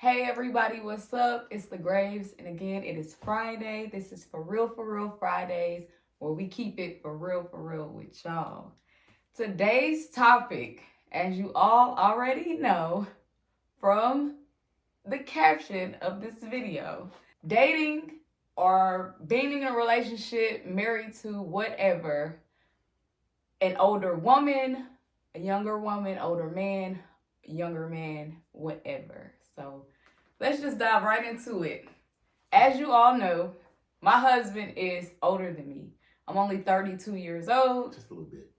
Hey everybody, what's up? It's the Graves, and again, it is Friday. This is For Real Fridays, where we keep it for real with y'all. Today's topic, as you all already know from the caption of this video, dating or being in a relationship, married to whatever, an older woman, a younger woman, older man, younger man, whatever. So let's just dive right into it. As you all know, my husband is older than me. I'm only 32 years old. Just a little bit.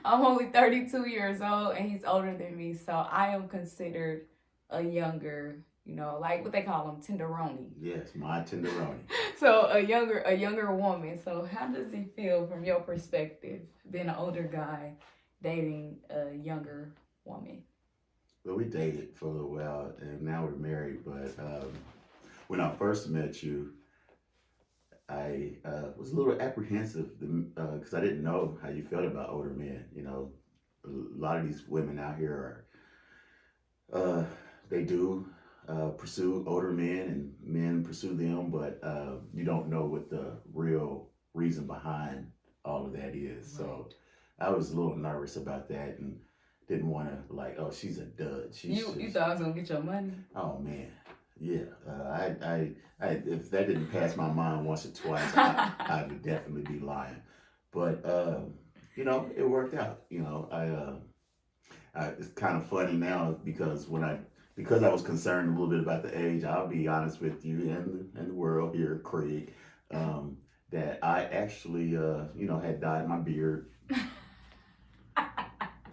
I'm only 32 years old and he's older than me. So I am considered a younger, like what they call them, tenderoni. Yes, my tenderoni. So a younger woman. So how does it feel from your perspective, being an older guy dating a younger woman? Well, we dated for a little while, and now we're married. But when I first met you, I was a little apprehensive because I didn't know how you felt about older men. You know, a lot of these women out here they do pursue older men, and men pursue them, but you don't know what the real reason behind all of that is. Right. So I was a little nervous about that, and didn't want to oh, she's a dud. You thought I was gonna get your money? Oh man, yeah. I if that didn't pass my mind once or twice, I would definitely be lying. But it worked out. It's kind of funny now because because I was concerned a little bit about the age. I'll be honest with you and the world here, Craig, that I actually had dyed my beard.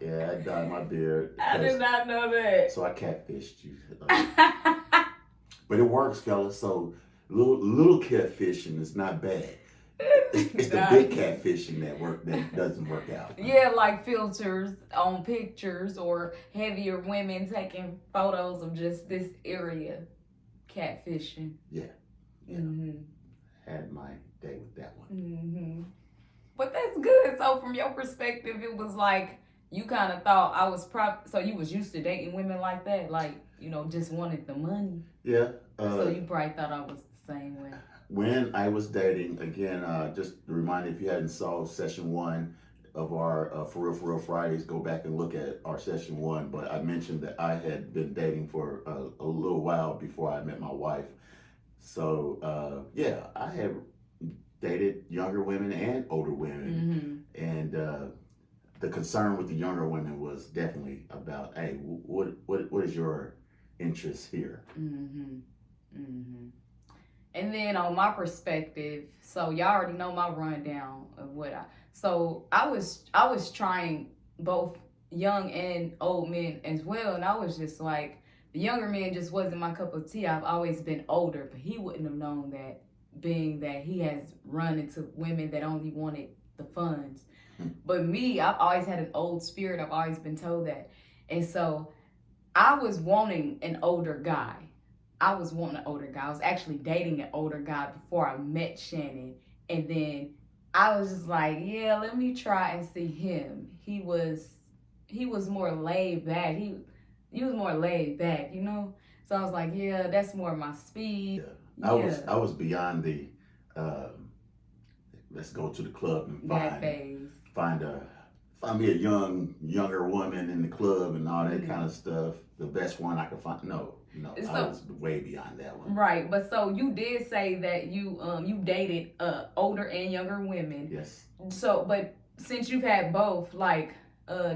Yeah, I dyed my beard. I did not know that. So I catfished you. But it works, fellas. So little catfishing is not bad. It's the big catfishing that doesn't work out. Yeah, like filters on pictures or heavier women taking photos of just this area. Catfishing. Yeah. Mm-hmm. Had my day with that one. Mm-hmm. But that's good. So from your perspective, it was like, you kind of thought I was so you was used to dating women like that, like, just wanted the money. Yeah. So you probably thought I was the same way. When I was dating, again, just a reminder, if you hadn't saw session 1 of our For Real Fridays, go back and look at our session 1. But I mentioned that I had been dating for a little while before I met my wife. So, I had dated younger women and older women. Mm-hmm. And the concern with the younger women was definitely about, hey, what is your interest here? Mm-hmm. Mm-hmm. And then on my perspective, so y'all already know my rundown of I was trying both young and old men as well, and I was just like, the younger man just wasn't my cup of tea. I've always been older, but he wouldn't have known that, being that he has run into women that only wanted the funds. But me, I've always had an old spirit. I've always been told that. And so I was wanting an older guy. I was actually dating an older guy before I met Shannon. And then I was just like, yeah, let me try and see him. He was more laid back. He was more laid back, So I was like, yeah, that's more my speed. Yeah. I was beyond the let's go to the club and find me a younger woman in the club and all that kind of stuff. The best one I could find. No, so, I was way beyond that one. Right, but so you did say that you dated older and younger women. Yes. So, but since you've had both,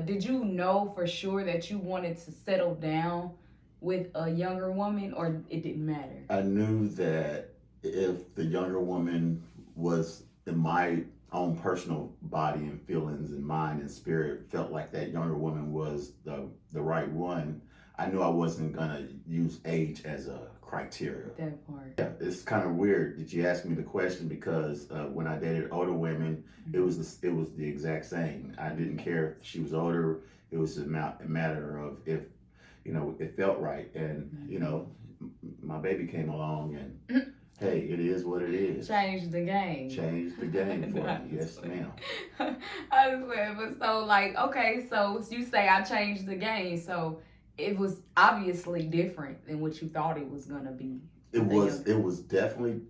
did you know for sure that you wanted to settle down with a younger woman, or it didn't matter? I knew that if the younger woman was in my own personal body and feelings and mind and spirit felt like that younger woman was the right one, I knew I wasn't gonna use age as a criteria. That part. Yeah, it's kind of weird that you asked me the question because when I dated older women, mm-hmm. it was the exact same. I didn't care if she was older. It was a matter of if it felt right, and mm-hmm. My baby came along and. Hey, it is what it is. Change the game. Change the game for me. Yes, ma'am. I swear, but so okay, so you say I changed the game. So it was obviously different than what you thought it was gonna be. It was definitely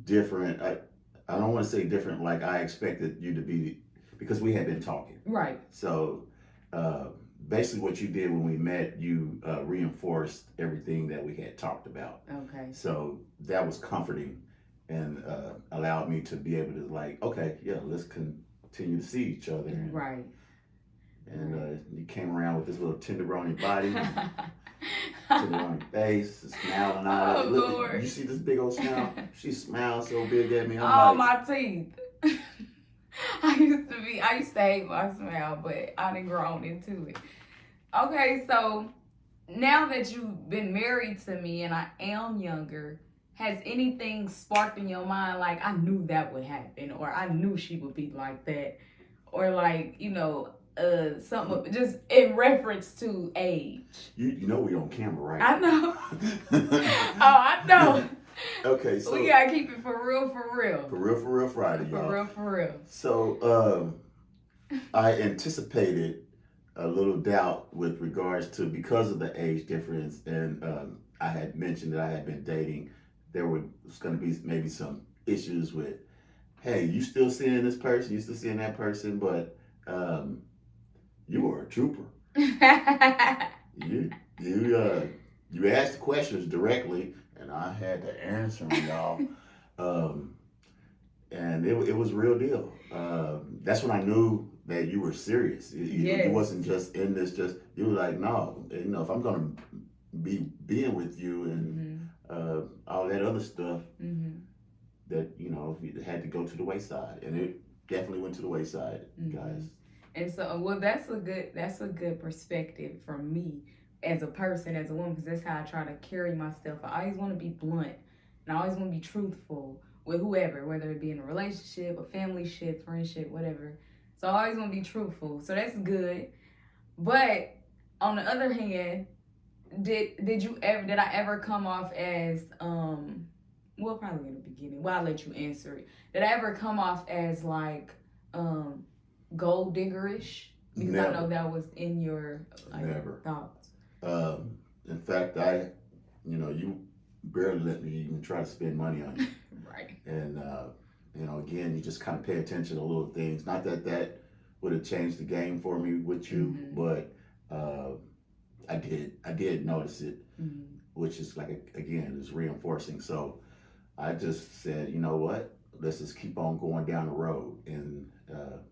different. I don't want to say different like I expected you to be, because we had been talking. Right. So basically what you did when we met, you reinforced everything that we had talked about. Okay. So that was comforting and allowed me to be able to like, okay, yeah, let's continue to see each other. And, right. And you came around with this little tenderoni body, tenderoni face, smiling out. Oh, Look, Lord. you see this big old smile? She smiled so big at me. I'm my teeth. I used to hate my smile, but I done grown into it. Okay, so now that you've been married to me and I am younger, has anything sparked in your mind like I knew that would happen, or I knew she would be like that, or like, something just in reference to age? You know we on camera, right? I know. Oh, I know. Okay, so we gotta keep it for real Friday, y'all. For real. So I anticipated a little doubt with regards to, because of the age difference, and I had mentioned that I had been dating. There was going to be maybe some issues with, hey, you still seeing this person, you still seeing that person, but you were a trooper. you asked the questions directly, and I had to answer them, y'all. And it was real deal. That's when I knew that you were serious. You wasn't just in this. You were like, no, if I'm gonna be being with you and all that other stuff, that you had to go to the wayside, and it definitely went to the wayside, guys. And so, well, that's a good perspective from me as a person, as a woman, because that's how I try to carry myself. I always want to be blunt, and I always want to be truthful with whoever, whether it be in a relationship, a family ship, friendship, whatever. So I always want to be truthful. So that's good. But on the other hand, did I ever come off as well, probably in the beginning. Well, I'll let you answer it. Did I ever come off as like gold diggerish? Because Never. I know that was in your thoughts. In fact, you barely let me even try to spend money on you. Right. And again, you just kind of pay attention to little things. Not that would have changed the game for me with you, but I did notice it, which is like, again, is reinforcing. So I just said, you know what? Let's just keep on going down the road. And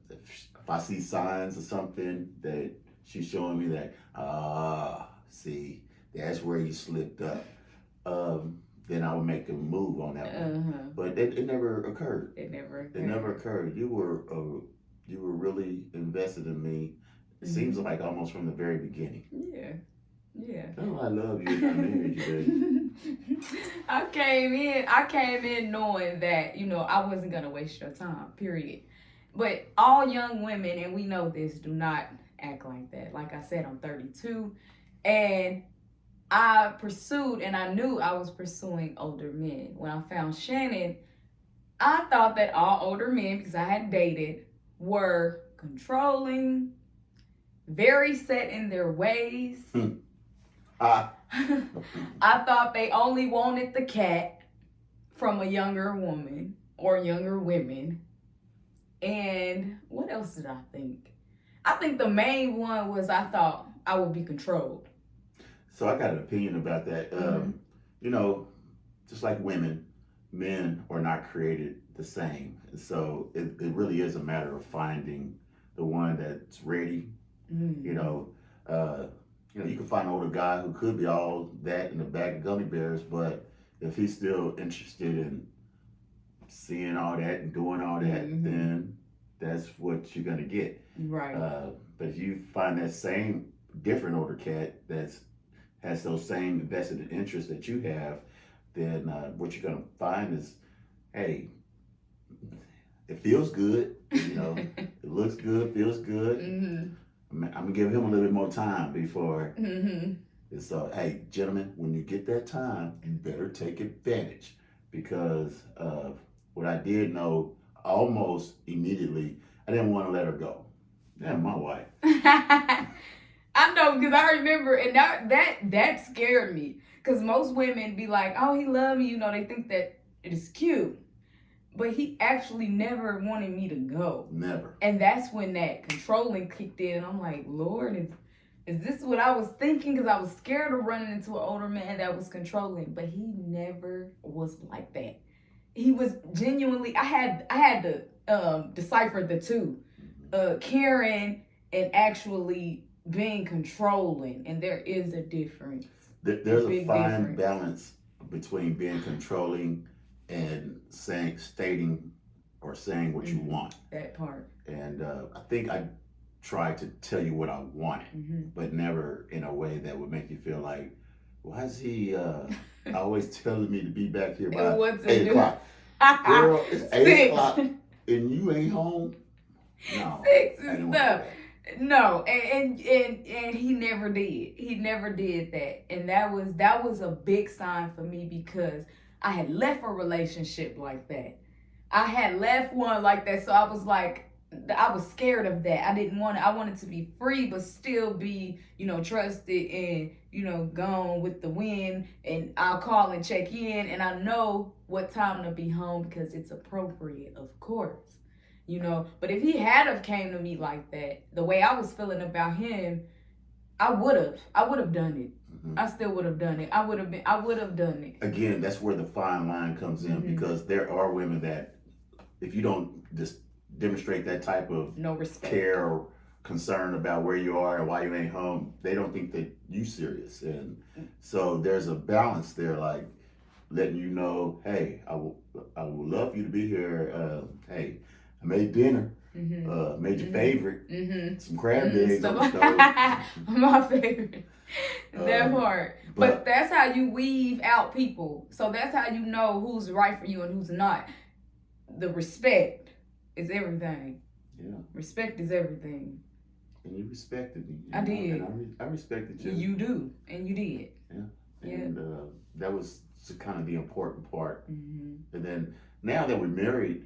if I see signs of something that she's showing me that, see, that's where you slipped up, then I would make a move on that one. But it never occurred. It never occurred. You were really invested in me. It seems like almost from the very beginning. Yeah. Oh, I love you. I married you, baby. I came in knowing that, I wasn't gonna waste your time, period. But all young women, and we know this, do not act like that. Like I said, I'm 32, and I pursued, and I knew I was pursuing older men. When I found Shannon, I thought that all older men, because I had dated, were controlling, very set in their ways. I thought they only wanted the cat from a younger woman or younger women. And what else did I think? I think the main one was I thought I would be controlled. So I got an opinion about that. Just like women, men are not created the same. So it really is a matter of finding the one that's ready. You can find an older guy who could be all that in a bag of gummy bears, but if he's still interested in seeing all that and doing all that, then that's what you're gonna get. Right. But if you find that same different older cat that's has those same vested interests that you have, then what you're gonna find is, hey, it feels good. It looks good, feels good. I'm gonna give him a little bit more time before. So, hey, gentlemen, when you get that time, you better take advantage, because what I did know almost immediately, I didn't want to let her go. Yeah, my wife. I know, because I remember, and that scared me. Because most women be like, oh, he love me. They think that it is cute. But he actually never wanted me to go. Never. And that's when that controlling kicked in. And I'm like, Lord, is this what I was thinking? Because I was scared of running into an older man that was controlling. But he never was like that. He was genuinely, I had to decipher the two. Caring and actually being controlling. And there is a difference. There's a fine balance between being controlling and stating or saying what you want. That part. And I think I tried to tell you what I wanted, but never in a way that would make you feel like, why is he always telling me to be back here by 8 o'clock? Girl, it's 8 o'clock and you ain't home? No. 6 and stuff. No, and he never did. He never did that. And that was a big sign for me, because I had left a relationship like that. I had left one like that, so I was like, I was scared of that. I wanted to be free, but still be, trusted and, gone with the wind. And I'll call and check in, and I know what time to be home because it's appropriate, of course. But if he had have came to me like that, the way I was feeling about him, I would have done it. I still would have done it. I would have done it. Again, that's where the fine line comes in, because there are women that, if you don't just demonstrate that type of no respect, care or concern about where you are and why you ain't home, they don't think that you serious. And so there's a balance there, like letting you know, hey, I would love you to be here. Hey, I made dinner. Made your favorite. Some crab legs on the stove. My favorite. That part. But that's how you weave out people. So that's how you know who's right for you and who's not. The respect is everything. Yeah. Respect is everything. And you respected me. I did. And I respected you. You do. And you did. Yeah. And that was kind of the important part. And then now that we're married,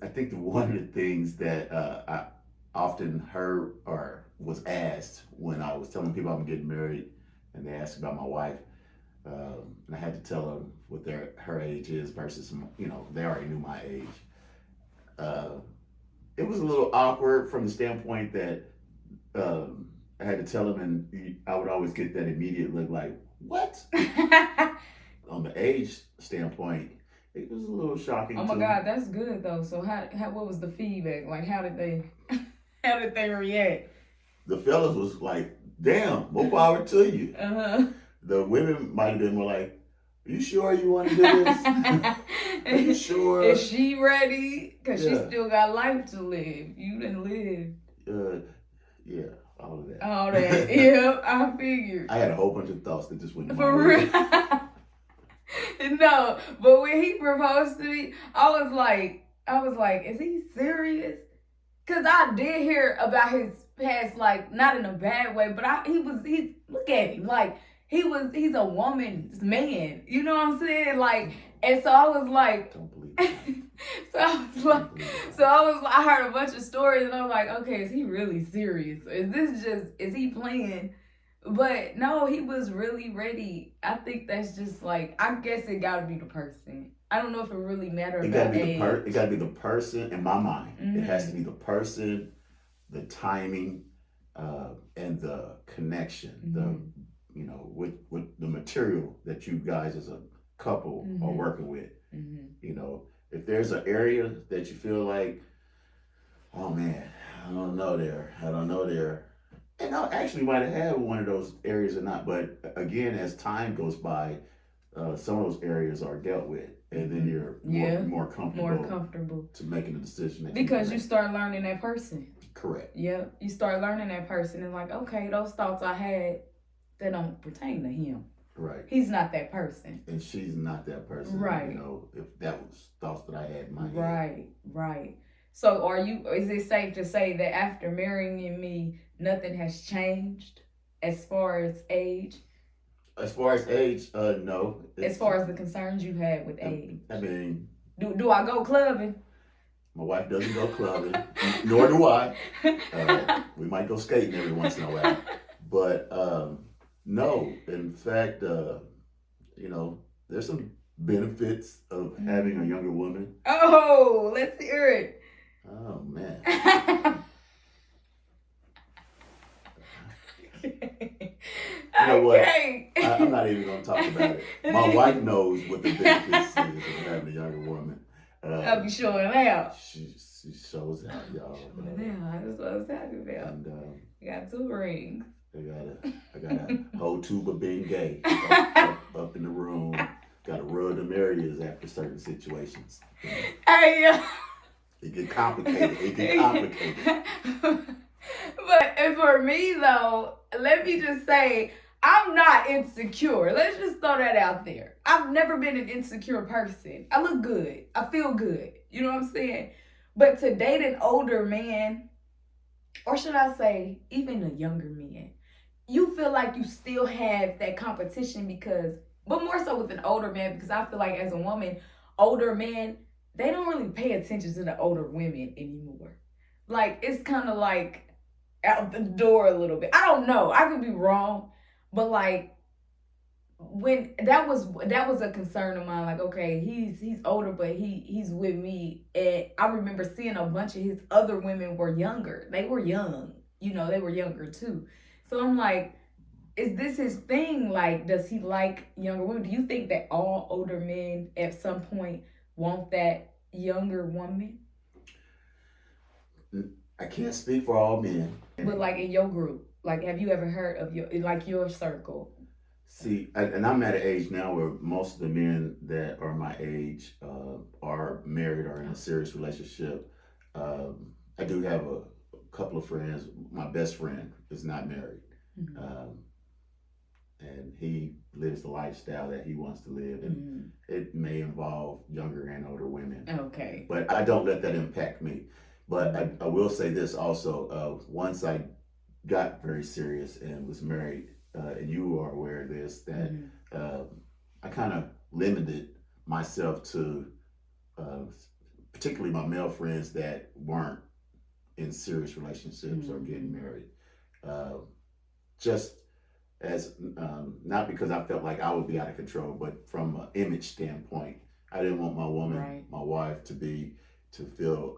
I think one of the things that I often heard or was asked when I was telling people I'm getting married, and they asked about my wife, and I had to tell them what her age is versus, they already knew my age. It was a little awkward from the standpoint that I had to tell them, and I would always get that immediate look like, what? On the age standpoint, it was a little shocking. Oh my God, that's good though. So what was the feedback? Like, how did they react? The fellas was like, damn, more power to you. The women might have been more like, are you sure you want to do this? Are you sure? Is she ready? Because she still got life to live. You didn't live. Yeah, all of that. All that. Yeah, I figured. I had a whole bunch of thoughts that just went in my head. For real? No, but when he proposed to me, I was like, is he serious? Because I did hear about his past, like, not in a bad way, but look at him, like, he's a woman's man. You know what I'm saying? Like, and so I was like, don't believe that. I heard a bunch of stories, and I was like, okay, is he really serious? Is he playing? But no, he was really ready. I think that's just like, I guess it gotta be the person. I don't know if it really matters. It gotta be the person in my mind. It has to be the person, the timing, and the connection. With the material that you guys as a couple are working with. If there's an area that you feel like, oh man, I don't know there. And I actually might have had one of those areas or not, but again, as time goes by, some of those areas are dealt with, and then you're more comfortable to making a decision. Because you start learning that person. Correct. Yeah, you start learning that person, and like, okay, those thoughts I had, they don't pertain to him. Right. He's not that person. And she's not that person. Right. If that was thoughts that I had in my head. Right. So is it safe to say that after marrying me, nothing has changed as far as age? As far as age, no. As far as the concerns you had with age. I mean, do I go clubbing? My wife doesn't go clubbing, nor do I. We might go skating every once in a while, but no. In fact, there's some benefits of having a younger woman. Oh, let's hear it. Oh man. You know what? I'm not even going to talk about it. My wife knows what the benefits is of having a younger woman. I'll be showing out. She shows out, y'all. Showing out. That's what I was talking about. And you got 2 rings. I got a whole tube of being gay up in the room. Got to rub them areas after certain situations. Hey, it get complicated. But for me though, let me just say, I'm not insecure. Let's just throw that out there. I've never been an insecure person. I look good. I feel good. You know what I'm saying? But to date an older man, or should I say even a younger man, you feel like you still have that competition but more so with an older man, because I feel like as a woman, older men, they don't really pay attention to the older women anymore. Like, it's kind of like out the door a little bit. I don't know. I could be wrong. But like, when that was a concern of mine. Like, okay, he's older, but he's with me. And I remember seeing a bunch of his other women were younger. They were young. They were younger too. So I'm like, is this his thing? Like, does he like younger women? Do you think that all older men at some point want that younger woman? I can't speak for all men. But like in your group, like, have you ever heard of your circle? See, and I'm at an age now where most of the men that are my age are married or in a serious relationship. I do have a couple of friends. My best friend is not married. Mm-hmm. And he lives the lifestyle that he wants to live, and it may involve younger and older women. Okay. But I don't let that impact me. But I will say this also, once I got very serious and was married, and you are aware of this, that I kind of limited myself to particularly my male friends that weren't in serious relationships or getting married. Just as, not because I felt like I would be out of control, but from an image standpoint, I didn't want my woman, my wife, to feel,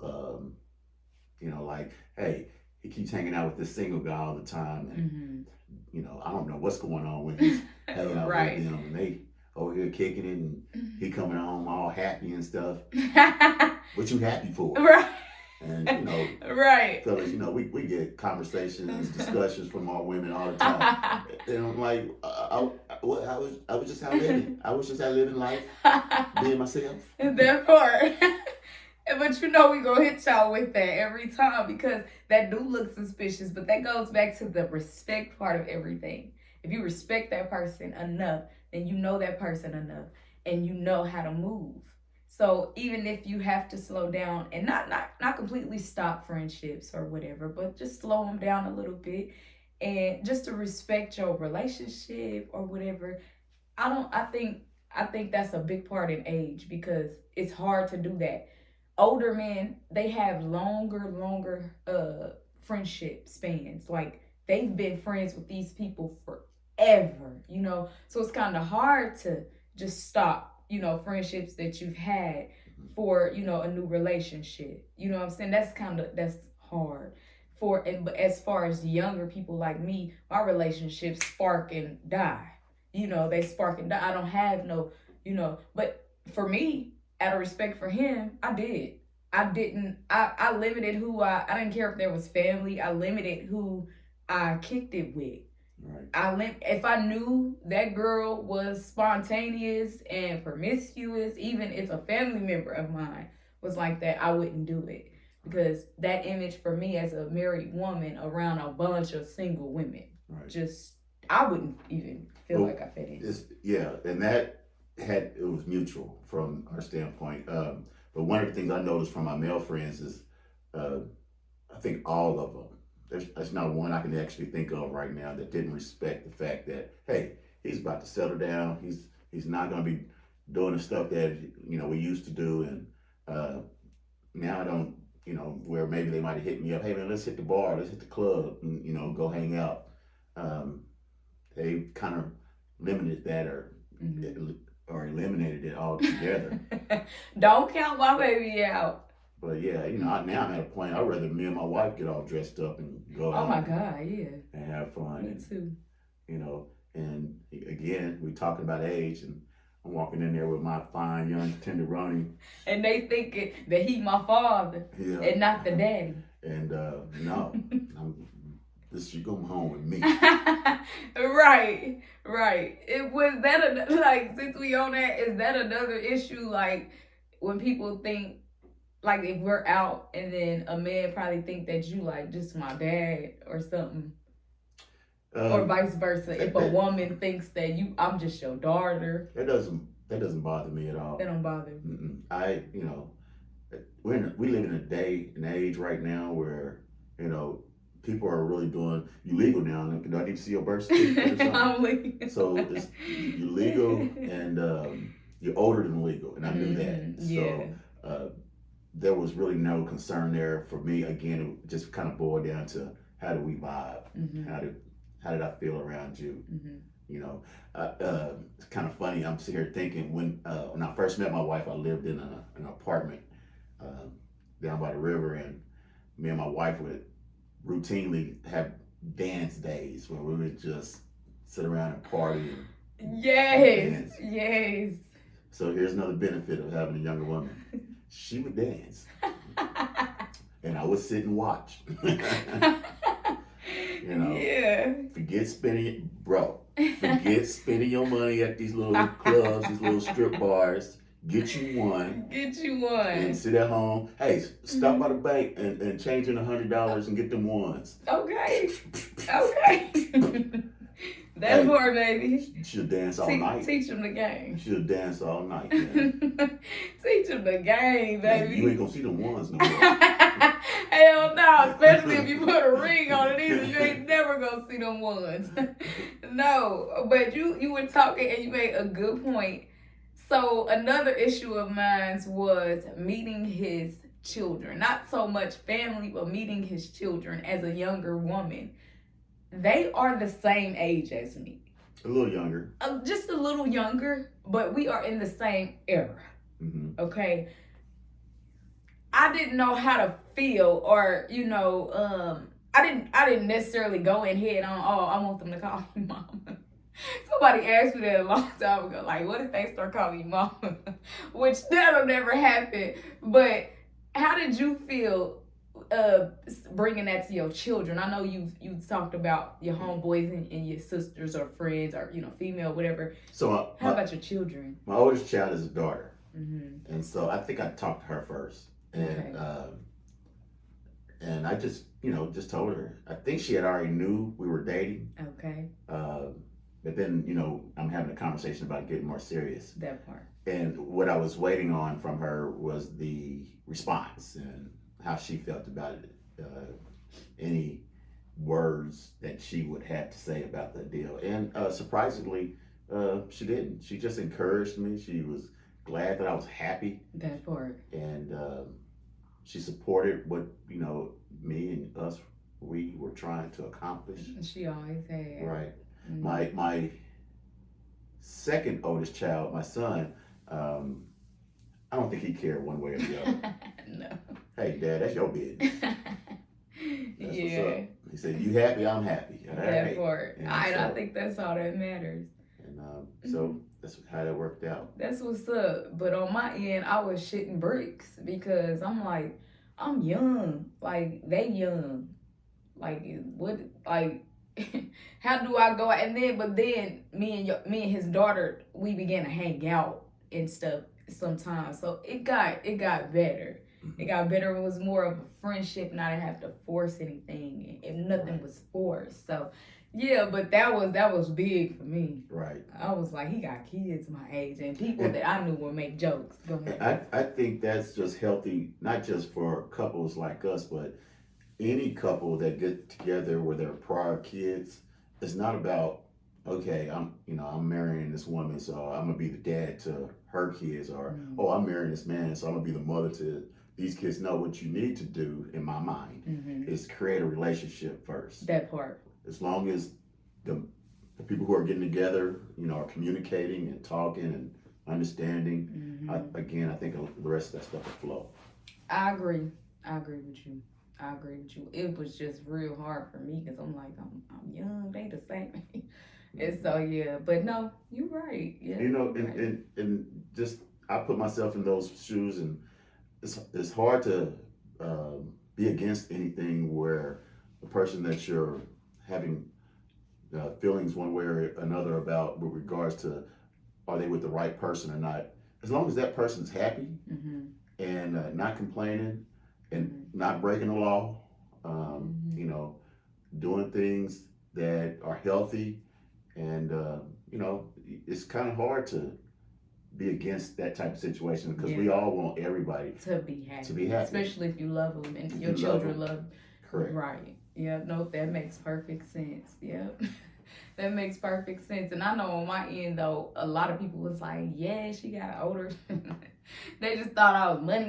like, hey, he keeps hanging out with this single guy all the time, and I don't know what's going on when he's hanging out with them, and they over here kicking it, and he coming home all happy and stuff. What you happy for? Right. And fellas, we get conversations, discussions from our women all the time. And I'm like, I was just out living. I was just out living life, being myself. That part. But we gonna hit y'all with that every time, because that do look suspicious. But that goes back to the respect part of everything. If you respect that person enough, then you know that person enough, and you know how to move. So even if you have to slow down and not completely stop friendships or whatever, but just slow them down a little bit, and just to respect your relationship or whatever, I think that's a big part in age, because it's hard to do that. Older men, they have longer friendship spans. Like, they've been friends with these people forever, so it's kind of hard to just stop friendships that you've had for a new relationship. You know what I'm saying? That's hard. But as far as younger people like me, my relationships spark and die. They spark and die. I don't have no, but for me, out of respect for him, I limited who I didn't care if there was family. I limited who I kicked it with. Right. If I knew that girl was spontaneous and promiscuous, even if a family member of mine was like that, I wouldn't do it, because that image for me as a married woman around a bunch of single women, I wouldn't even feel like I fit in. And it was mutual from our standpoint. But one of the things I noticed from my male friends is, I think all of them, there's not one I can actually think of right now that didn't respect the fact that, hey, he's about to settle down. He's not going to be doing the stuff that we used to do, and now I don't, where maybe they might have hit me up. Hey man, let's hit the bar, let's hit the club, and go hang out. Um, they kind of limited that or eliminated it altogether. Don't count my baby out. But yeah, now I'm at a point. I'd rather me and my wife get all dressed up and go Oh out. my God, yeah. And have fun. Me too. And again, we talking about age, and I'm walking in there with my fine young tenderoni. And they thinking that he my father and not the daddy. And no, you come home with me. Right. It was that like, since we on that, is that another issue? Like when people think, like if we're out and then a man probably think that you like just my dad or something. Or vice versa. If a woman thinks that I'm just your daughter. That doesn't bother me at all. That don't bother me. We live in a day and age right now where, people are really doing, you legal now. Do I need to see your birth certificate or something? I'm legal. So you're legal and you're older than legal. And I knew that. Yeah. So there was really no concern there for me. Again, it just kind of boiled down to how do we vibe? How did I feel around you? It's kind of funny. I'm sitting here thinking when I first met my wife, I lived in an apartment down by the river, and me and my wife would routinely have dance days where we would just sit around and party. Yes. So here's another benefit of having a younger woman. She would dance, and I would sit and watch. Yeah. Forget spending your money at these little clubs, these little strip bars. Get you one. And sit at home. Hey, stop by the bank and change in $100 and get them ones. Okay. That part, baby. She'll dance all night. Teach them the game. She'll dance all night. Man. Teach them the game, baby. You ain't gonna see them ones no more. Hell no, especially if you put a ring on it either. You ain't never gonna see them ones. No, but you were talking and you made a good point. So another issue of mine was meeting his children. Not so much family, but meeting his children as a younger woman. They are the same age as me. A little younger. Just a little younger, but we are in the same era. Mm-hmm. Okay. I didn't know how to feel, or I didn't necessarily go in head on, I want them to call me mama. Somebody asked me that a long time ago, like, what if they start calling me mama? Which that'll never happen. But how did you feel bringing that to your children? I know you talked about your homeboys and your sisters or friends or female, whatever. So how about your children? My oldest child is a daughter, mm-hmm. and so I think I talked to her first, and and I just told her. I think she had already knew we were dating. Okay. But then I'm having a conversation about getting more serious. That part. And what I was waiting on from her was the response and how she felt about it. Any words that she would have to say about the deal. And surprisingly, she didn't. She just encouraged me. She was glad that I was happy. That part. And she supported what, me and us, we were trying to accomplish. She always had. Right. Mm-hmm. My second oldest child, my son, I don't think he cared one way or the other. No. Hey, Dad, that's your business. That's yeah. What's up. He said, "You happy? I'm happy." All that right. part. I think that's all that matters. And so that's how that worked out. That's what's up. But on my end, I was shitting bricks because I'm like, I'm young. Like they young. Like what? Like. How do I go? And then me and his daughter, we began to hang out and stuff sometimes. So it got better. It got better. It was more of a friendship, and I didn't have to force anything, and nothing was forced. So yeah, but that was big for me. Right. I was like, he got kids my age, and people that I knew would make jokes. Go ahead. I think that's just healthy, not just for couples like us, but any couple that get together with their prior kids. It's not about, okay, I'm marrying this woman, so I'm gonna be the dad to her kids, or I'm marrying this man, so I'm gonna be the mother to these kids know what you need to do, in my mind, is create a relationship first. That part. As long as the people who are getting together, are communicating and talking and understanding, I think the rest of that stuff will flow. I agree with you. It was just real hard for me because I'm like, I'm young, they the same. And so, yeah, but no, you're right. Yeah, right. And just, I put myself in those shoes, and it's hard to be against anything where the person that you're having feelings one way or another about with regards to are they with the right person or not. As long as that person's happy and not complaining and not breaking the law, doing things that are healthy, and it's kind of hard to be against that type of situation because we all want everybody to be happy, especially if you love them and your children love them. Correct. Right. Yeah. No, that makes perfect sense. Yep. That makes perfect sense. And I know on my end though, a lot of people was like, yeah, she got older. They just thought I was money.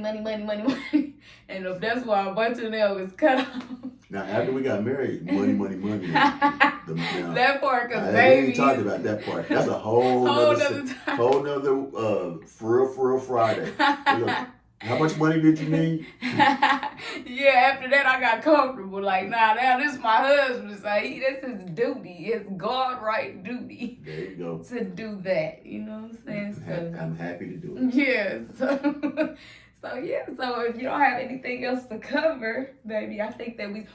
And that's why a bunch of them was cut off. Now, after we got married, money. That part, because baby. We ain't talked about that part. That's a whole nother for real Friday. How much money did you need? Yeah, after that I got comfortable. Like, nah, now this is my husband. So this is duty. It's God right duty. There you go. To do that. You know what I'm saying? I'm happy to do it. Yeah. So if you don't have anything else to cover, baby, I think that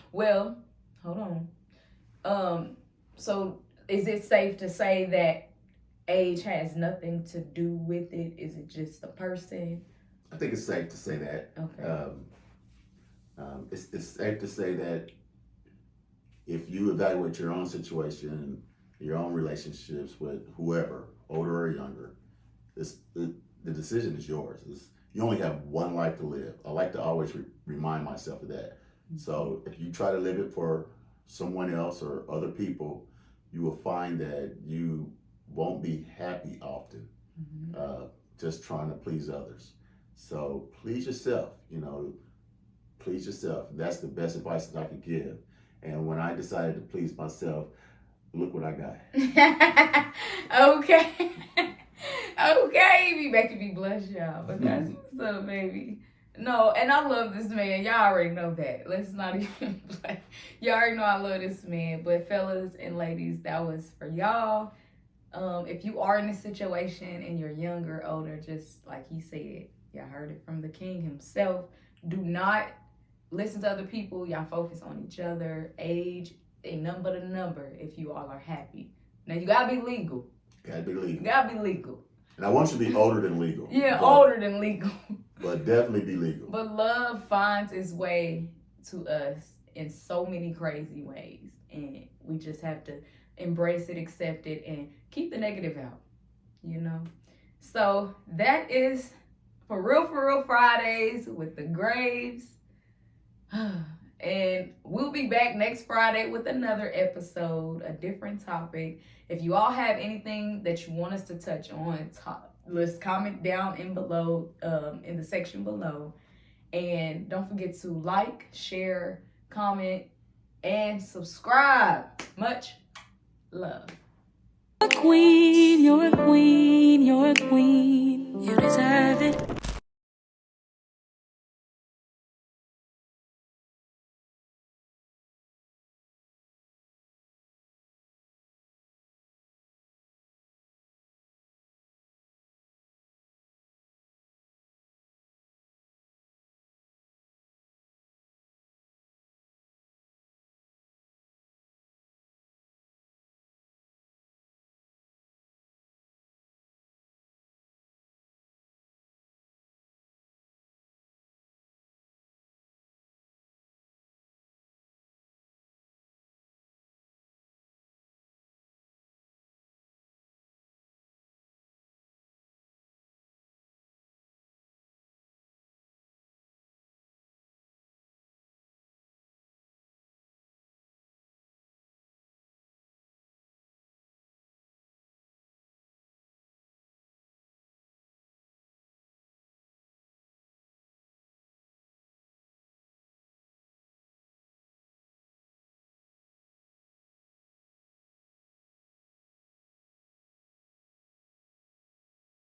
hold on. So is it safe to say that age has nothing to do with it? Is it just a person? I think it's safe to say that. Okay. It's safe to say that if you evaluate your own situation, your own relationships with whoever, older or younger, the decision is yours. You only have one life to live. I like to always remind myself of that. So if you try to live it for someone else or other people, you will find that you won't be happy often, just trying to please others. So please yourself, please yourself. That's the best advice that I could give. And when I decided to please myself, look what I got. Okay. Okay, be making me blush, y'all. But that's what's up, baby. No, and I love this man. Y'all already know that. Let's not even play. Y'all already know I love this man. But fellas and ladies, that was for y'all. If you are in a situation and you're younger, older, just like he said, y'all heard it from the king himself. Do not listen to other people. Y'all focus on each other. Age ain't nothing but a number if you all are happy. Now, you gotta be legal. You gotta be legal. And I want you to be older than legal. Yeah, older than legal. But definitely be legal. But love finds its way to us in so many crazy ways. And we just have to embrace it, accept it, and keep the negative out, So that is For Real Fridays with the Graves. And we'll be back next Friday with another episode, a different topic. If you all have anything that you want us to touch on, let's comment down in the section below. And don't forget to like, share, comment, and subscribe. Much love. You're a queen, you're a queen, you're a queen. You deserve it.